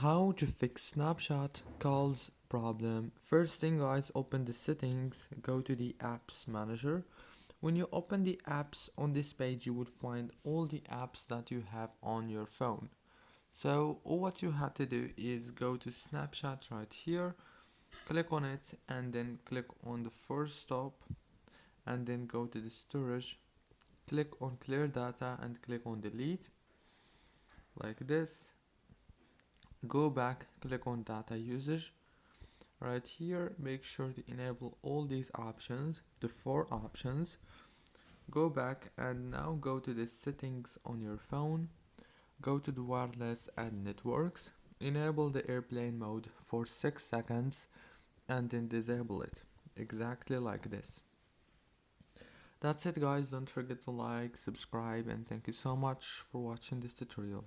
How to fix Snapchat calls problem. First thing guys, open the settings, go to the apps manager. When you open the apps on this page, you will find all the apps that you have on your phone. So all what you have to do is go to Snapchat right here, click on it, and then click on the first stop, and then go to the storage, click on clear data and click on delete like this. Go back, click on data usage. Right here, make sure to enable all these options, the 4 options. Go back and now go to the settings on your phone. Go to the wireless and networks. Enable the airplane mode for 6 seconds and then disable it. Exactly like this. That's it guys, don't forget to like, subscribe, and thank you so much for watching this tutorial.